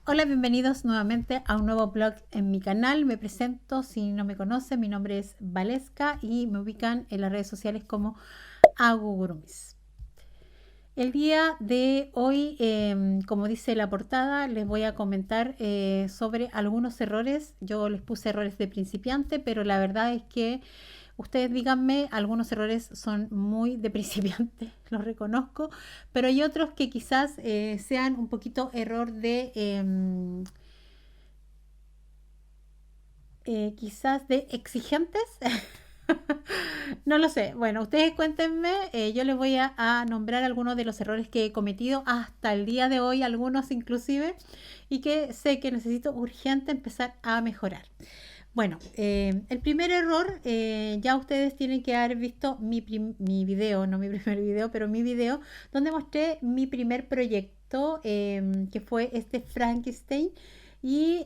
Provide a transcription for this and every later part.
Hola, bienvenidos nuevamente a un nuevo blog en mi canal. Me presento, si no me conocen, mi nombre es Valeska y me ubican en las redes sociales como Agugurumis. El día de hoy, como dice la portada, les voy a comentar sobre algunos errores. Yo les puse errores de principiante, pero la verdad es que ustedes díganme, algunos errores son muy de principiante, los reconozco, pero hay otros que quizás sean un poquito error de quizás de exigentes. No lo sé. Bueno, ustedes cuéntenme. Yo les voy a nombrar algunos de los errores que he cometido hasta el día de hoy, algunos inclusive, y que sé que necesito urgente empezar a mejorar. Bueno, el primer error, ya ustedes tienen que haber visto mi video, no mi primer video, pero mi video, donde mostré mi primer proyecto, que fue este Frankenstein. Y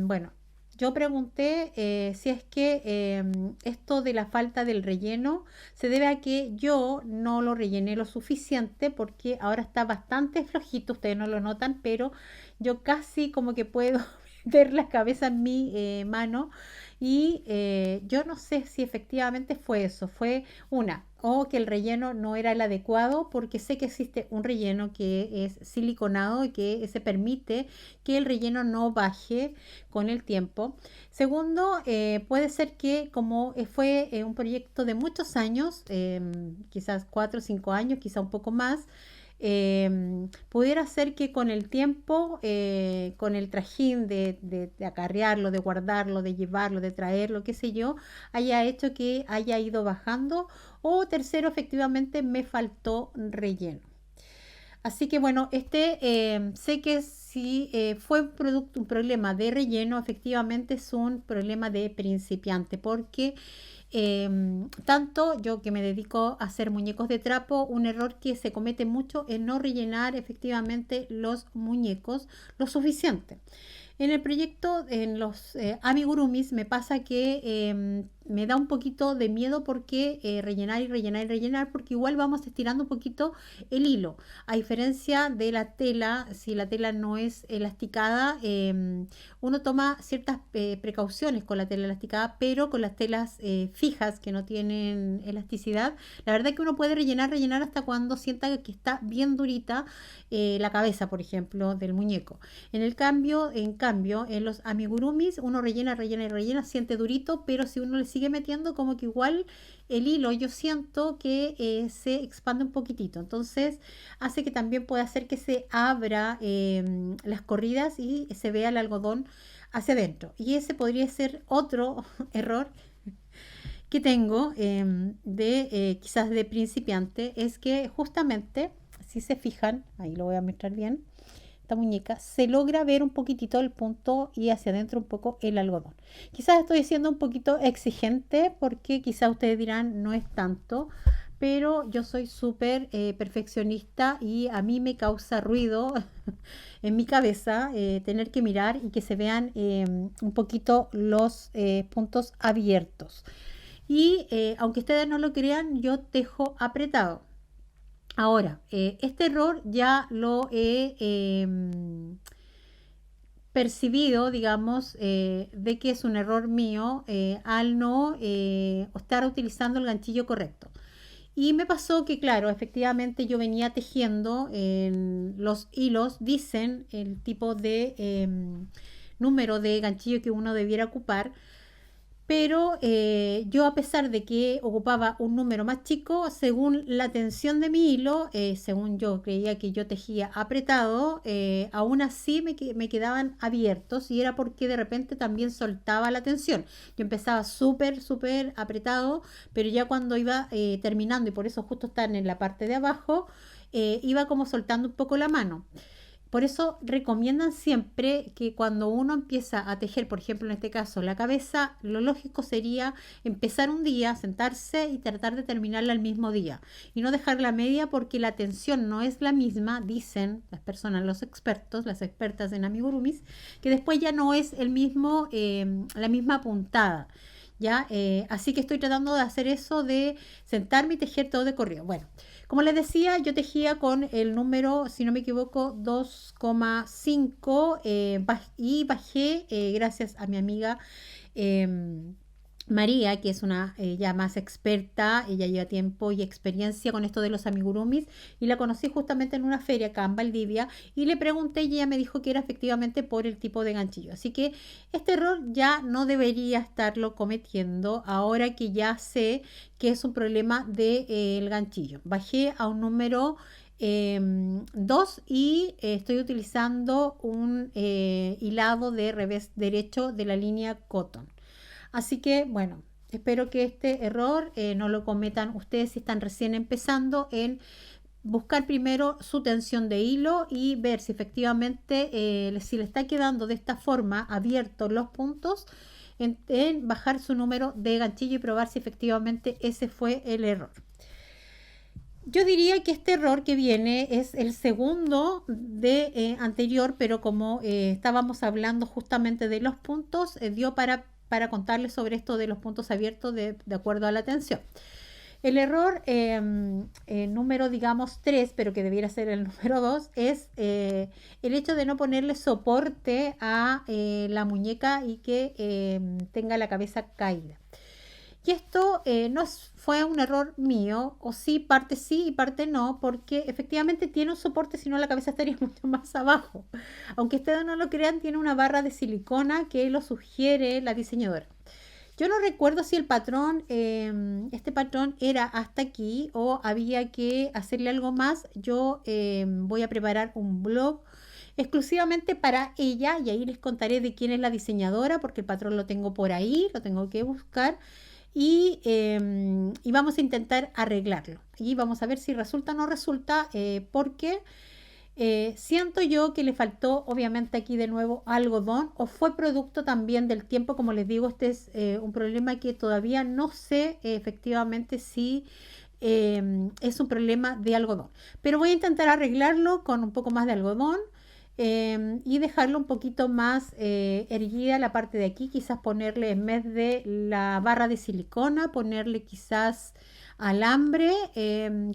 bueno, yo pregunté si es que esto de la falta del relleno se debe a que yo no lo rellené lo suficiente porque ahora está bastante flojito, ustedes no lo notan, pero yo casi como que puedo meter la cabeza en mi mano y yo no sé si efectivamente fue eso, fue una, o que el relleno no era el adecuado, porque sé que existe un relleno que es siliconado y que se permite que el relleno no baje con el tiempo. Segundo, puede ser que como fue un proyecto de muchos años, quizás 4 o 5 años, quizá un poco más, pudiera ser que con el tiempo, con el trajín de acarrearlo, de guardarlo, de llevarlo, de traerlo, qué sé yo, haya hecho que haya ido bajando. O tercero, efectivamente me faltó relleno. Así que bueno, sé que si fue un problema de relleno, efectivamente es un problema de principiante, porque tanto yo que me dedico a hacer muñecos de trapo, un error que se comete mucho es no rellenar efectivamente los muñecos lo suficiente. En el proyecto, en los amigurumis, me pasa que me da un poquito de miedo porque rellenar y rellenar y rellenar, porque igual vamos estirando un poquito el hilo. A diferencia de la tela, si la tela no es elasticada, uno toma ciertas precauciones con la tela elasticada, pero con las telas fijas que no tienen elasticidad, la verdad es que uno puede rellenar, rellenar hasta cuando sienta que está bien durita la cabeza, por ejemplo, del muñeco. En cambio, en los amigurumis uno rellena, rellena y rellena, siente durito, pero si uno le sigue metiendo, como que igual el hilo yo siento que se expande un poquitito. Entonces hace que también pueda hacer que se abra las corridas y se vea el algodón hacia adentro. Y ese podría ser otro error que tengo quizás de principiante, es que justamente, si se fijan, ahí lo voy a mostrar bien, esta muñeca, se logra ver un poquitito el punto y hacia adentro un poco el algodón. Quizás estoy siendo un poquito exigente porque quizás ustedes dirán no es tanto, pero yo soy súper perfeccionista y a mí me causa ruido en mi cabeza tener que mirar y que se vean un poquito los puntos abiertos. Y aunque ustedes no lo crean, yo tejo apretado. Ahora, este error ya lo he percibido, digamos, de que es un error mío al no estar utilizando el ganchillo correcto. Y me pasó que, claro, efectivamente yo venía tejiendo en los hilos, dicen el tipo de número de ganchillo que uno debiera ocupar, pero yo, a pesar de que ocupaba un número más chico, según la tensión de mi hilo, según yo creía que yo tejía apretado, aún así me quedaban abiertos, y era porque de repente también soltaba la tensión. Yo empezaba súper, súper apretado, pero ya cuando iba terminando, y por eso justo están en la parte de abajo, iba como soltando un poco la mano. Por eso recomiendan siempre que cuando uno empieza a tejer, por ejemplo, en este caso, la cabeza, lo lógico sería empezar un día, sentarse y tratar de terminarla el mismo día. Y no dejar la media, porque la tensión no es la misma, dicen las personas, los expertos, las expertas en amigurumis, que después ya no es la misma puntada. ¿ya? Así que estoy tratando de hacer eso de sentarme y tejer todo de corrido. Bueno, como les decía, yo tejía con el número, si no me equivoco, 2,5 y bajé, gracias a mi amiga María, que es una ya más experta, ella lleva tiempo y experiencia con esto de los amigurumis y la conocí justamente en una feria acá en Valdivia y le pregunté y ella me dijo que era efectivamente por el tipo de ganchillo. Así que este error ya no debería estarlo cometiendo ahora que ya sé que es un problema del ganchillo. Bajé a un número 2 y estoy utilizando un hilado de revés derecho de la línea Cotton. Así que, bueno, espero que este error no lo cometan ustedes si están recién empezando en buscar primero su tensión de hilo y ver si efectivamente si le está quedando de esta forma abiertos los puntos, en bajar su número de ganchillo y probar si efectivamente ese fue el error. Yo diría que este error que viene es el segundo de anterior, pero como estábamos hablando justamente de los puntos, dio contarles sobre esto de los puntos abiertos de acuerdo a la tensión. El error número, digamos, 3, pero que debiera ser el número 2, es el hecho de no ponerle soporte a la muñeca y que tenga la cabeza caída. Y esto no fue un error mío, o sí y parte no, porque efectivamente tiene un soporte, si no la cabeza estaría mucho más abajo. Aunque ustedes no lo crean, tiene una barra de silicona que lo sugiere la diseñadora. Yo no recuerdo si el patrón, este patrón era hasta aquí o había que hacerle algo más. Yo voy a preparar un blog exclusivamente para ella y ahí les contaré de quién es la diseñadora porque el patrón lo tengo por ahí, lo tengo que buscar y vamos a intentar arreglarlo y vamos a ver si resulta o no resulta porque siento yo que le faltó obviamente aquí de nuevo algodón o fue producto también del tiempo, como les digo, este es un problema que todavía no sé efectivamente si es un problema de algodón, pero voy a intentar arreglarlo con un poco más de algodón y dejarlo un poquito más erguida la parte de aquí, quizás ponerle en vez de la barra de silicona, ponerle quizás alambre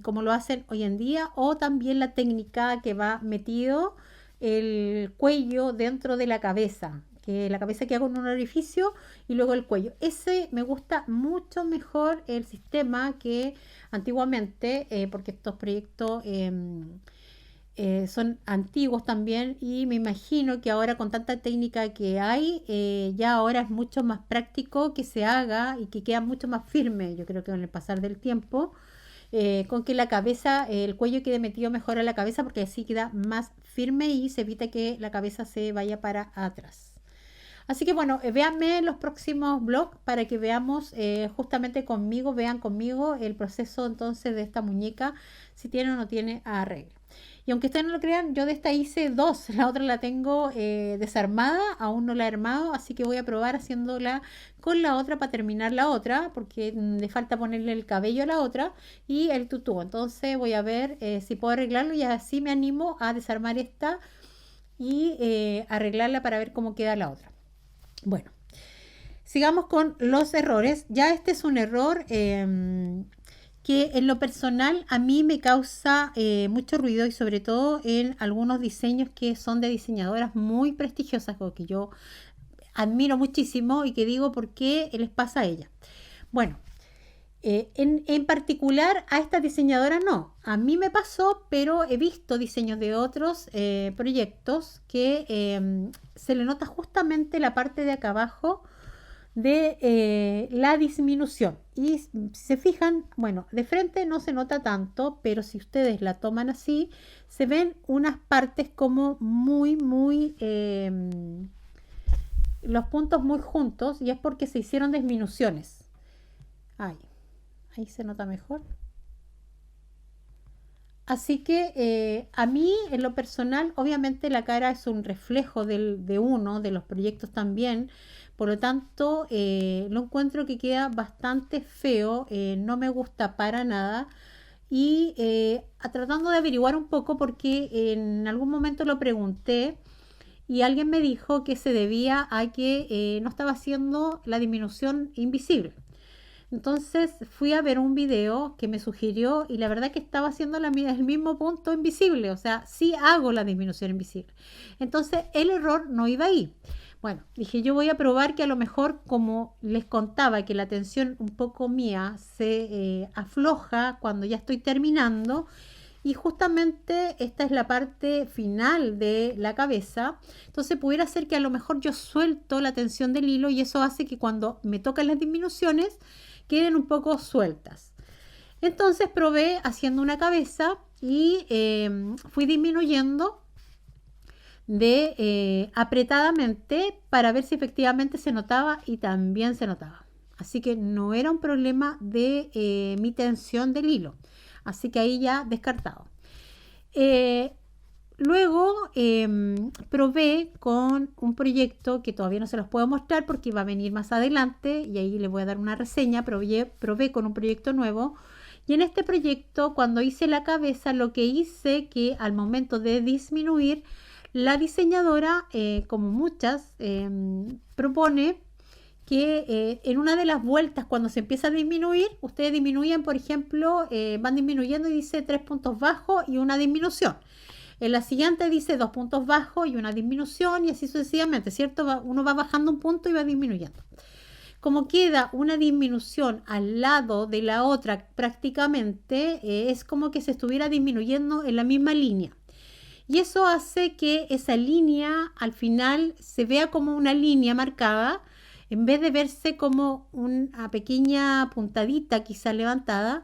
como lo hacen hoy en día o también la técnica que va metido el cuello dentro de la cabeza, que la cabeza queda con un orificio y luego el cuello. Ese me gusta mucho mejor el sistema que antiguamente, porque estos proyectos son antiguos también y me imagino que ahora con tanta técnica que hay, ya ahora es mucho más práctico que se haga y que queda mucho más firme, yo creo que con el pasar del tiempo, con que la cabeza, el cuello quede metido mejor a la cabeza porque así queda más firme y se evita que la cabeza se vaya para atrás. Así que bueno, véanme en los próximos blogs para que veamos justamente conmigo, vean conmigo el proceso entonces de esta muñeca, si tiene o no tiene arreglo. Y aunque ustedes no lo crean, yo de esta hice dos, la otra la tengo desarmada, aún no la he armado, así que voy a probar haciéndola con la otra para terminar la otra, porque le falta ponerle el cabello a la otra y el tutú. Entonces voy a ver si puedo arreglarlo y así me animo a desarmar esta y arreglarla para ver cómo queda la otra. Bueno, sigamos con los errores. Ya este es un error que en lo personal a mí me causa mucho ruido y sobre todo en algunos diseños que son de diseñadoras muy prestigiosas o que yo admiro muchísimo y que digo por qué les pasa a ella. Bueno, en particular a esta diseñadora no, a mí me pasó, pero he visto diseños de otros proyectos que se le nota justamente la parte de acá abajo de la disminución. Y si se fijan, bueno, de frente no se nota tanto, pero si ustedes la toman así, se ven unas partes como muy, los puntos muy juntos y es porque se hicieron disminuciones. Ahí se nota mejor. Así que a mí, en lo personal, obviamente la cara es un reflejo de uno, de los proyectos también. Por lo tanto, lo encuentro que queda bastante feo, no me gusta para nada. Y tratando de averiguar un poco, porque en algún momento lo pregunté, y alguien me dijo que se debía a que no estaba haciendo la disminución invisible. Entonces fui a ver un video que me sugirió y la verdad que estaba haciendo el mismo punto invisible, o sea, sí hago la disminución invisible. Entonces el error no iba ahí. Bueno, dije yo voy a probar que a lo mejor, como les contaba, que la tensión un poco mía se afloja cuando ya estoy terminando, y justamente esta es la parte final de la cabeza. Entonces pudiera ser que a lo mejor yo suelto la tensión del hilo y eso hace que cuando me tocan las disminuciones queden un poco sueltas. Entonces probé haciendo una cabeza y fui disminuyendo de apretadamente para ver si efectivamente se notaba, y también se notaba. Así que no era un problema de mi tensión del hilo. Así que ahí ya descartado. Eh, Luego probé con un proyecto que todavía no se los puedo mostrar porque va a venir más adelante y ahí les voy a dar una reseña. Probé con un proyecto nuevo, y en este proyecto, cuando hice la cabeza, lo que hice que al momento de disminuir, la diseñadora, como muchas, propone que en una de las vueltas, cuando se empieza a disminuir, ustedes disminuyen, por ejemplo, van disminuyendo y dice 3 puntos bajos y una disminución. En la siguiente dice 2 puntos bajos y una disminución, y así sucesivamente, ¿cierto? Uno va bajando un punto y va disminuyendo. Como queda una disminución al lado de la otra prácticamente, es como que se estuviera disminuyendo en la misma línea. Y eso hace que esa línea al final se vea como una línea marcada, en vez de verse como una pequeña puntadita quizá levantada.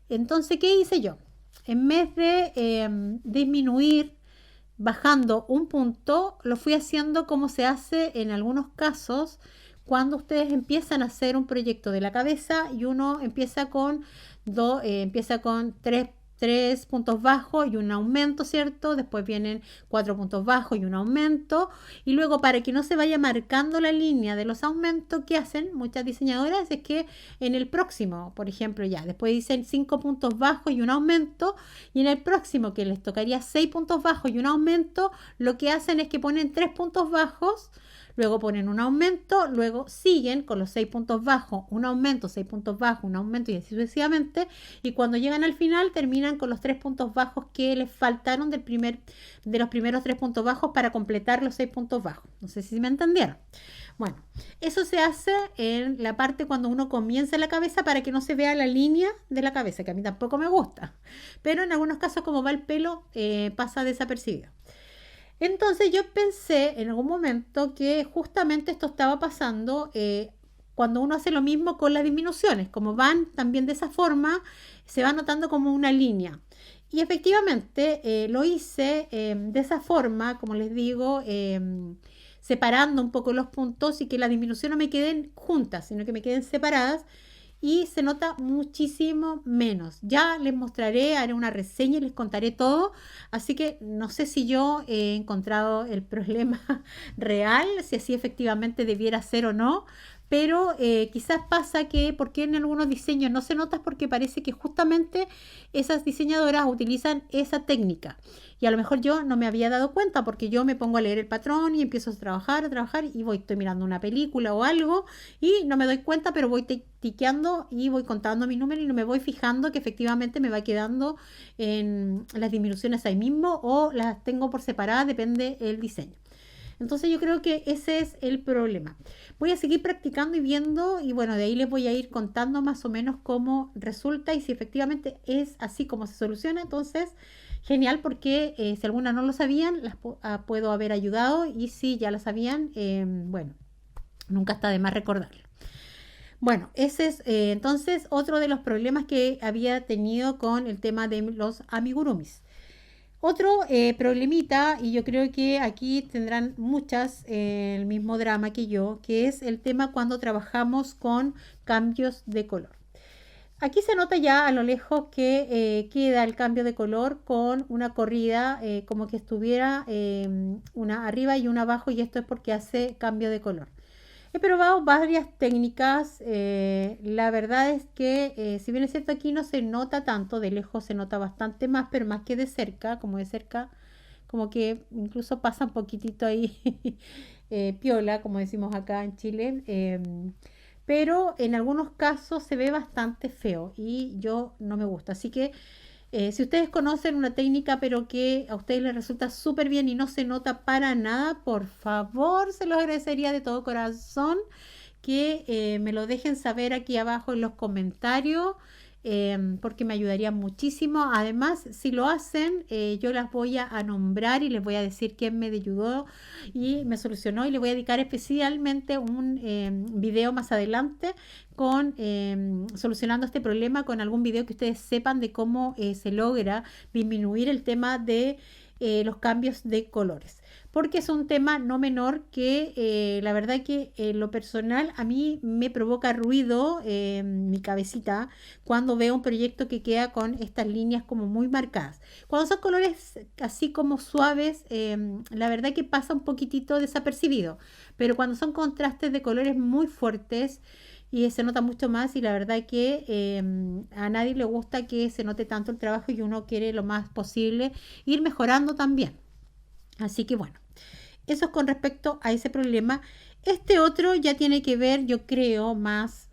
Entonces, ¿qué hice yo? En vez de disminuir bajando un punto, lo fui haciendo como se hace en algunos casos cuando ustedes empiezan a hacer un proyecto de la cabeza y uno empieza con tres puntos bajos y un aumento, ¿cierto? Después vienen 4 puntos bajos y un aumento. Y luego, para que no se vaya marcando la línea de los aumentos, que hacen muchas diseñadoras es que en el próximo, por ejemplo, ya después dicen 5 puntos bajos y un aumento, y en el próximo, que les tocaría 6 puntos bajos y un aumento, lo que hacen es que ponen 3 puntos bajos, luego ponen un aumento, luego siguen con los 6 puntos bajos, un aumento, 6 puntos bajos, un aumento, y así sucesivamente. Y cuando llegan al final terminan con los 3 puntos bajos que les faltaron de los primeros 3 puntos bajos para completar los 6 puntos bajos. No sé si me entendieron. Bueno, eso se hace en la parte cuando uno comienza la cabeza, para que no se vea la línea de la cabeza, que a mí tampoco me gusta. Pero en algunos casos, como va el pelo, pasa desapercibido. Entonces yo pensé en algún momento que justamente esto estaba pasando cuando uno hace lo mismo con las disminuciones. Como van también de esa forma, se va notando como una línea. Y efectivamente lo hice de esa forma, como les digo, separando un poco los puntos, y que las disminuciones no me queden juntas, sino que me queden separadas, y se nota muchísimo menos. Ya les mostraré, haré una reseña y les contaré todo. Así que no sé si yo he encontrado el problema real, si así efectivamente debiera ser o no. Pero quizás pasa que, porque en algunos diseños no se nota, porque parece que justamente esas diseñadoras utilizan esa técnica. Y a lo mejor yo no me había dado cuenta, porque yo me pongo a leer el patrón y empiezo a trabajar, y estoy mirando una película o algo y no me doy cuenta, pero voy tiqueando y voy contando mi número, y no me voy fijando que efectivamente me va quedando en las disminuciones ahí mismo, o las tengo por separada, depende del diseño. Entonces yo creo que ese es el problema. Voy a seguir practicando y viendo, y bueno, de ahí les voy a ir contando más o menos cómo resulta y si efectivamente es así como se soluciona. Entonces, genial, porque si algunas no lo sabían, puedo haber ayudado, y si ya lo sabían, bueno, nunca está de más recordarlo. Bueno, ese es entonces otro de los problemas que había tenido con el tema de los amigurumis. Otro problemita, y yo creo que aquí tendrán muchas el mismo drama que yo, que es el tema cuando trabajamos con cambios de color. Aquí se nota ya a lo lejos que queda el cambio de color con una corrida, como que estuviera una arriba y una abajo, y esto es porque hace cambio de color. He probado varias técnicas, la verdad es que si bien es cierto, aquí no se nota tanto, de lejos se nota bastante más, pero más que de cerca, como como que incluso pasa un poquitito ahí piola, como decimos acá en Chile. Pero en algunos casos se ve bastante feo y yo no me gusta. Así que si ustedes conocen una técnica pero que a ustedes les resulta súper bien y no se nota para nada, por favor, se los agradecería de todo corazón que me lo dejen saber aquí abajo en los comentarios, porque me ayudaría muchísimo. Además, si lo hacen, yo las voy a nombrar y les voy a decir quién me ayudó y me solucionó, y les voy a dedicar especialmente un video más adelante con solucionando este problema, con algún video que ustedes sepan de cómo se logra disminuir el tema de los cambios de colores, porque es un tema no menor que la verdad que lo personal a mí me provoca ruido mi cabecita cuando veo un proyecto que queda con estas líneas como muy marcadas. Cuando son colores así como suaves, la verdad que pasa un poquitito desapercibido, pero cuando son contrastes de colores muy fuertes, y se nota mucho más, y la verdad que a nadie le gusta que se note tanto el trabajo, y uno quiere lo más posible ir mejorando también. Así que bueno, eso es con respecto a ese problema. Este otro ya tiene que ver, yo creo, más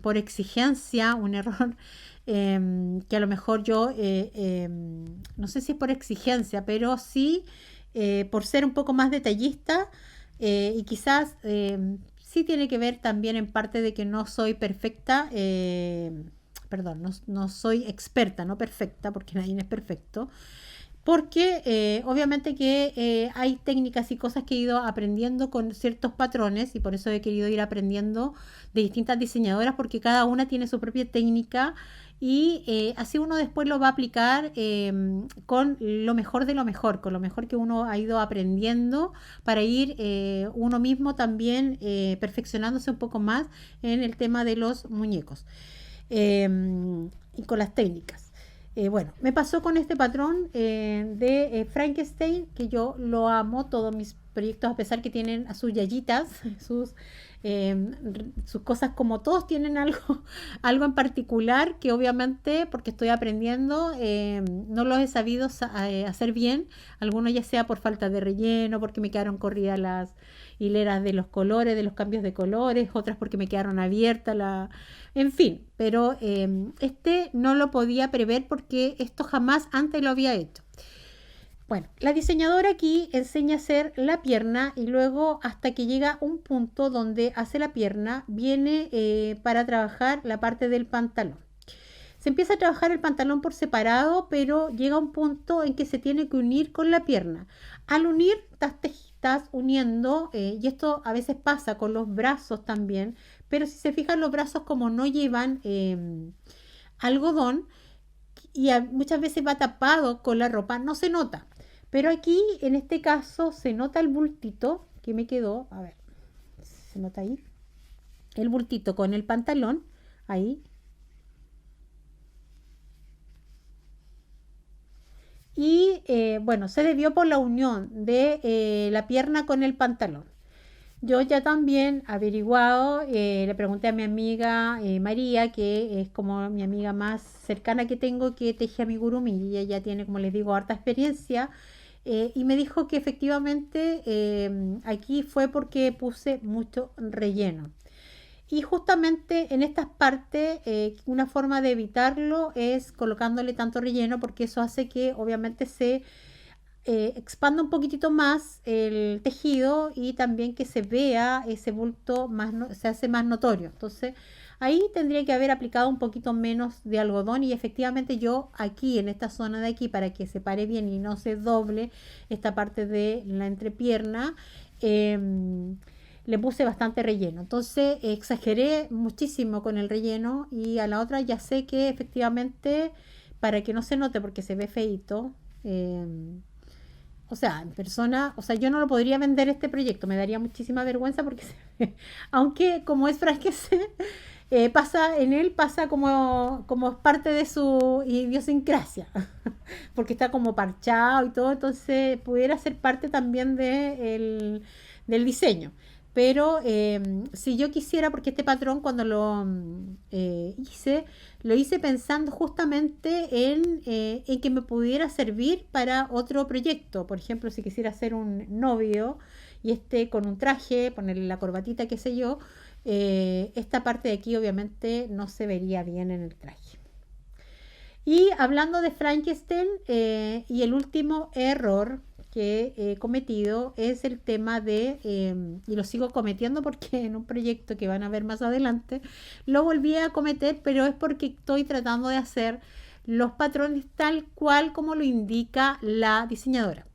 por exigencia, un error que a lo mejor yo, no sé si es por exigencia, pero sí por ser un poco más detallista, y quizás sí tiene que ver también en parte de que no soy perfecta, perdón, no soy experta, no perfecta, porque nadie es perfecto, porque obviamente que hay técnicas y cosas que he ido aprendiendo con ciertos patrones, y por eso he querido ir aprendiendo de distintas diseñadoras, porque cada una tiene su propia técnica, y así uno después lo va a aplicar con lo mejor de lo mejor, con lo mejor que uno ha ido aprendiendo, para ir uno mismo también perfeccionándose un poco más en el tema de los muñecos y con las técnicas. Bueno, me pasó con este patrón de Frankenstein, que yo lo amo, todos mis proyectos, a pesar que tienen a sus yayitas, sus, sus cosas, como todos tienen algo, algo en particular, que obviamente, porque estoy aprendiendo, no los he sabido hacer bien, algunos ya sea por falta de relleno, porque me quedaron corridas las hileras de los colores, de los cambios de colores, otras porque me quedaron abiertas en fin, pero este no lo podía prever, porque esto jamás antes lo había hecho. Bueno, la diseñadora aquí enseña a hacer la pierna, y luego hasta que llega un punto donde hace la pierna, viene para trabajar la parte del pantalón. Se empieza a trabajar el pantalón por separado, pero llega un punto en que se tiene que unir con la pierna. Al unir, estás uniendo, y esto a veces pasa con los brazos también, pero si se fijan, los brazos, como no llevan algodón, y muchas veces va tapado con la ropa, no se nota. Pero aquí, en este caso, se nota el bultito que me quedó. A ver, ¿se nota ahí? El bultito con el pantalón, ahí. Y bueno, se debió por la unión de la pierna con el pantalón. Yo ya también averiguado, le pregunté a mi amiga María, que es como mi amiga más cercana que tengo, que teje amigurumi, y ella ya tiene, como les digo, harta experiencia, y me dijo que efectivamente aquí fue porque puse mucho relleno. Y justamente en estas partes, una forma de evitarlo es colocándole tanto relleno, porque eso hace que obviamente se expanda un poquitito más el tejido, y también que se vea ese bulto más, se hace más notorio. Entonces ahí tendría que haber aplicado un poquito menos de algodón, y efectivamente yo aquí en esta zona de aquí, para que se pare bien y no se doble esta parte de la entrepierna, le puse bastante relleno. Entonces exageré muchísimo con el relleno, y a la otra ya sé que efectivamente, para que no se note porque se ve feito, o sea, en persona, o sea, yo no lo podría vender este proyecto, me daría muchísima vergüenza, porque aunque como es Frankenstein, pasa en él, pasa como es parte de su idiosincrasia, porque está como parchado y todo, entonces pudiera ser parte también del diseño. Pero si yo quisiera, porque este patrón cuando lo hice, lo hice pensando justamente en que me pudiera servir para otro proyecto. Por ejemplo, si quisiera hacer un novio y con un traje, ponerle la corbatita, qué sé yo, esta parte de aquí obviamente no se vería bien en el traje. Y hablando de Frankenstein, y el último error que he cometido es el tema y lo sigo cometiendo porque en un proyecto que van a ver más adelante, lo volví a cometer, pero es porque estoy tratando de hacer los patrones tal cual como lo indica la diseñadora.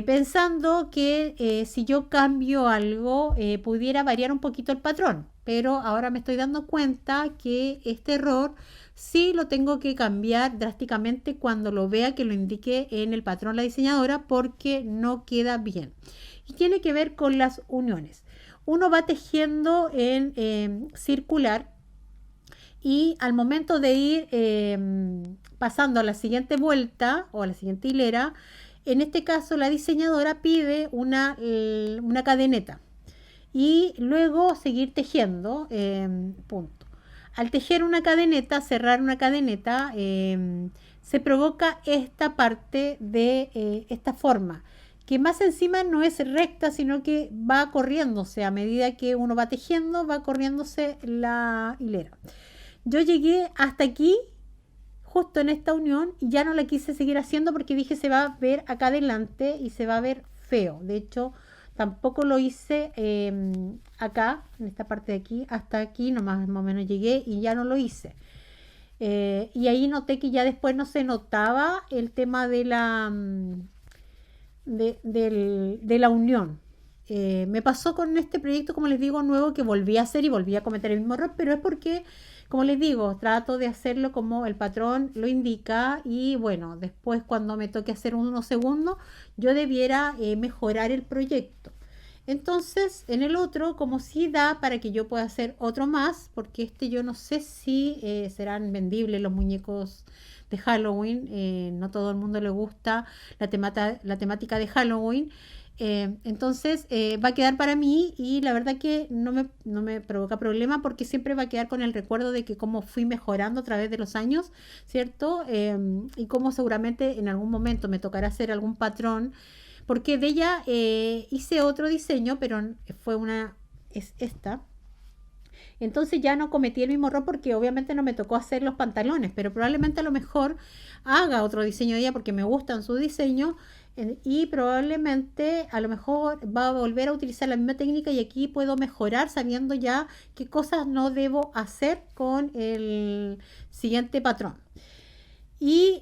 Pensando que si yo cambio algo pudiera variar un poquito el patrón, pero ahora me estoy dando cuenta que este error sí lo tengo que cambiar drásticamente cuando lo vea que lo indique en el patrón la diseñadora, porque no queda bien. Y tiene que ver con las uniones. Uno va tejiendo en circular y al momento de ir pasando a la siguiente vuelta o a la siguiente hilera, en este caso la diseñadora pide una cadeneta y luego seguir tejiendo, punto. Al tejer una cadeneta, cerrar una cadeneta, se provoca esta parte de esta forma, que más encima no es recta, sino que va corriéndose a medida que uno va tejiendo, va corriéndose la hilera. Yo llegué hasta aquí, justo en esta unión, y ya no la quise seguir haciendo porque dije se va a ver acá adelante y se va a ver feo. De hecho, tampoco lo hice acá, en esta parte de aquí, hasta aquí nomás más o menos llegué y ya no lo hice. Y ahí noté que ya después no se notaba el tema de de la unión. Me pasó con este proyecto, como les digo, nuevo, que volví a hacer y volví a cometer el mismo error, pero es porque, como les digo, trato de hacerlo como el patrón lo indica y bueno, después cuando me toque hacer unos segundos, yo debiera mejorar el proyecto. Entonces, en el otro, como si da para que yo pueda hacer otro más, porque yo no sé si serán vendibles los muñecos de Halloween, no todo el mundo le gusta la temática de Halloween. Entonces va a quedar para mí y la verdad que no me provoca problema porque siempre va a quedar con el recuerdo de que cómo fui mejorando a través de los años, ¿cierto? Y cómo seguramente en algún momento me tocará hacer algún patrón, porque de ella hice otro diseño, pero es esta. Entonces ya no cometí el mismo error porque obviamente no me tocó hacer los pantalones, pero probablemente a lo mejor haga otro diseño de ella porque me gustan su diseño y probablemente a lo mejor va a volver a utilizar la misma técnica y aquí puedo mejorar sabiendo ya qué cosas no debo hacer con el siguiente patrón. Y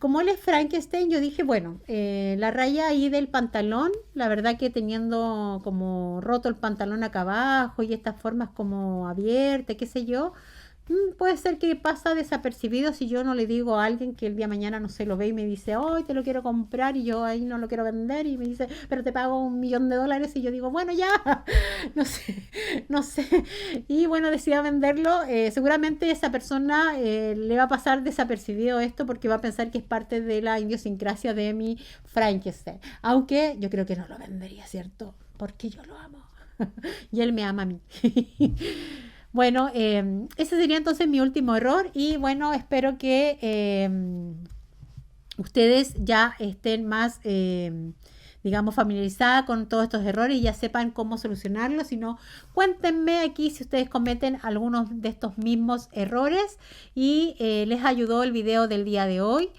como él es Frankenstein, yo dije, bueno, la raya ahí del pantalón, la verdad que teniendo como roto el pantalón acá abajo y estas formas como abiertas, qué sé yo, puede ser que pasa desapercibido si yo no le digo a alguien que el día de mañana no se lo ve y me dice, hoy te lo quiero comprar y yo ahí no lo quiero vender y me dice, pero te pago $1.000.000 y yo digo, bueno, ya, no sé, no sé. Y bueno, decida venderlo. Seguramente esa persona le va a pasar desapercibido esto porque va a pensar que es parte de la idiosincrasia de mi Frankenstein. Aunque yo creo que no lo vendería, ¿cierto? Porque yo lo amo. Y él me ama a mí. Bueno, ese sería entonces mi último error y bueno, espero que ustedes ya estén más, digamos, familiarizadas con todos estos errores y ya sepan cómo solucionarlos. Si no, cuéntenme aquí si ustedes cometen algunos de estos mismos errores y les ayudó el video del día de hoy.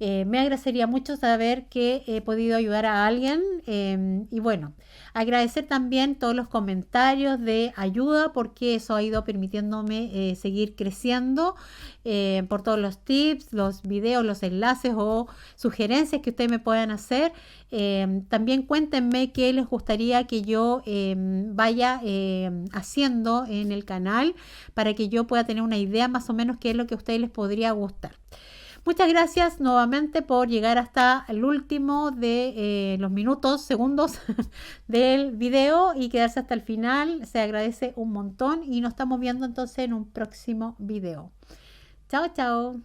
Me agradecería mucho saber que he podido ayudar a alguien y bueno, agradecer también todos los comentarios de ayuda porque eso ha ido permitiéndome seguir creciendo por todos los tips, los videos, los enlaces o sugerencias que ustedes me puedan hacer. También cuéntenme qué les gustaría que yo vaya haciendo en el canal para que yo pueda tener una idea más o menos qué es lo que a ustedes les podría gustar. Muchas gracias nuevamente por llegar hasta el último de los minutos, segundos del video y quedarse hasta el final. Se agradece un montón y nos estamos viendo entonces en un próximo video. Chao, chao.